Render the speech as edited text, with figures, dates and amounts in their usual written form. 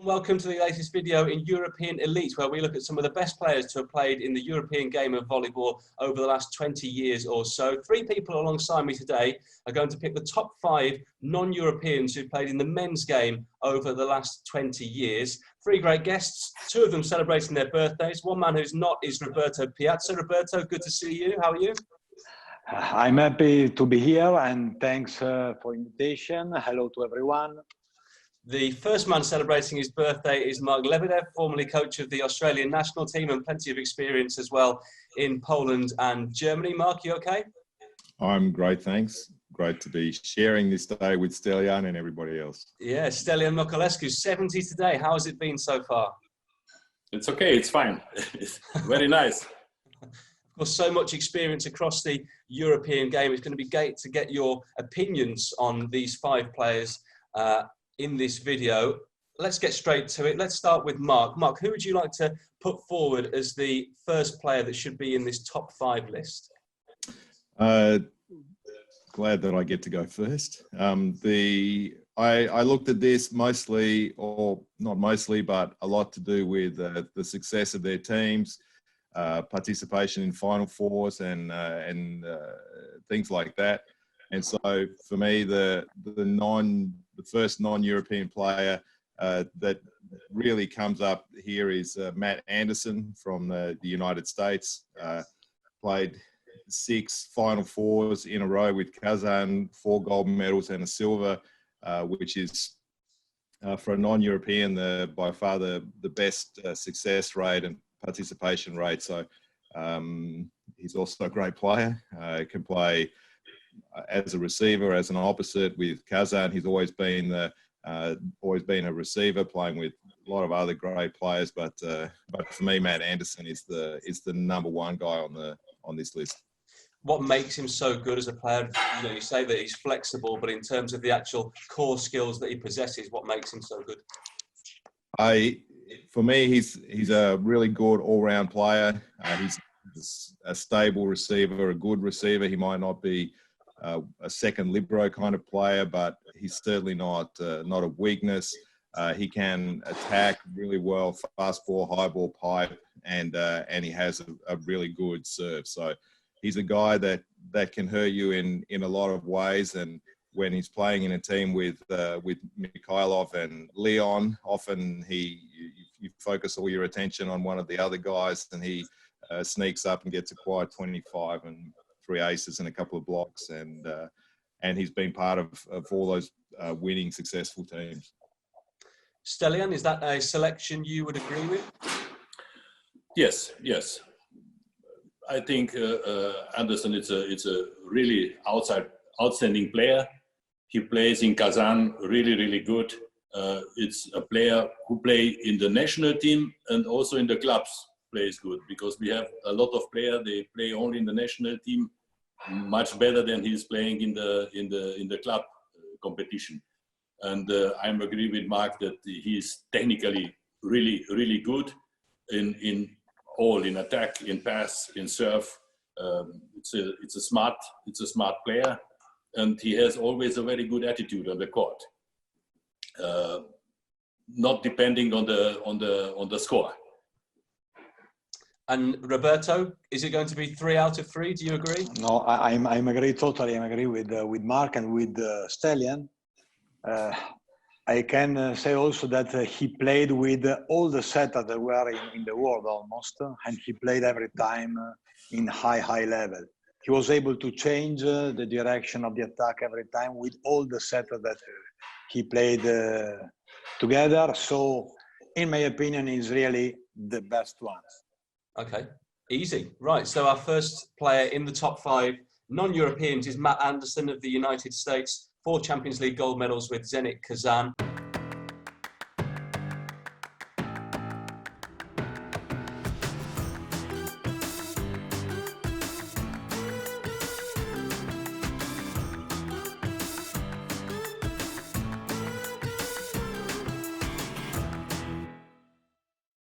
Welcome to the latest video in European Elite, where we look at some of the best players to have played in the European game of volleyball over the last 20 years or so. Three people alongside me today are going to pick the top 5 non-Europeans who played in the men's game over the last 20 years. Three great guests, 2 of them celebrating their birthdays. One man who's not is Roberto Piazza. Roberto, good to see you. How are you? I'm happy to be here, and thanks for invitation. Hello to everyone. The first man celebrating his birthday is Mark Lebedev, formerly coach of the Australian national team and plenty of experience as well in Poland and Germany. Mark, you okay? I'm great, thanks. Great to be sharing this day with Stelian and everybody else. Yeah, Stelian Mokolescu, 70 today. How has it been so far? It's okay, it's fine. It's very nice. Of course, so much experience across the European game. It's going to be great to get your opinions on these 5 players in this video. Let's get straight to it. Let's start with Mark. Mark, who would you like to put forward as the first player that should be in this top 5 list? Glad that I get to go first. I looked at this mostly, or not mostly, but a lot to do with the success of their teams, participation in Final Fours and things like that. And so for me, the first non-European player that really comes up here is Matt Anderson from the United States. Played 6 Final Fours in a row with Kazan, 4 gold medals and a silver, which is for a non-European by far the best success rate and participation rate. So he's also a great player. Can play as a receiver, as an opposite with Kazan. He's always been a receiver, playing with a lot of other great players. But for me, Matt Anderson is the #1 guy on this list. What makes him so good as a player? You know, you say that he's flexible, but in terms of the actual core skills that he possesses, what makes him so good? For me, he's a really good all-round player. He's a stable receiver, a good receiver. He might not be a second libero kind of player, but he's certainly not a weakness. He can attack really well, fast ball, high ball, pipe, and he has a really good serve. So he's a guy that can hurt you in a lot of ways. And when he's playing in a team with Mikhailov and Leon, often you focus all your attention on one of the other guys, and he sneaks up and gets a quiet 25 and 3 aces and a couple of blocks, and he's been part of all those winning successful teams. Stelian, is that a selection you would agree with? Yes. I think Anderson it's a really outstanding player. He plays in Kazan really good. It's a player who plays in the national team and also in the clubs plays good, because we have a lot of players, they play only in the national team much better than he's playing in the club competition. And I'm agree with Mark that he's technically really good in attack, in pass, in serve. It's a smart player, and he has always a very good attitude on the court, not depending on the score. And Roberto, is it going to be 3 out of 3? Do you agree? No, I'm agree totally. I agree with Mark and with Stelian. I can say also that he played with all the setters that were in the world almost, and he played every time in high level. He was able to change the direction of the attack every time with all the setters that he played together. So, in my opinion, he's really the best one. Okay, easy. Right, so our first player in the top 5 non-Europeans is Matt Anderson of the United States. 4 Champions League gold medals with Zenit Kazan.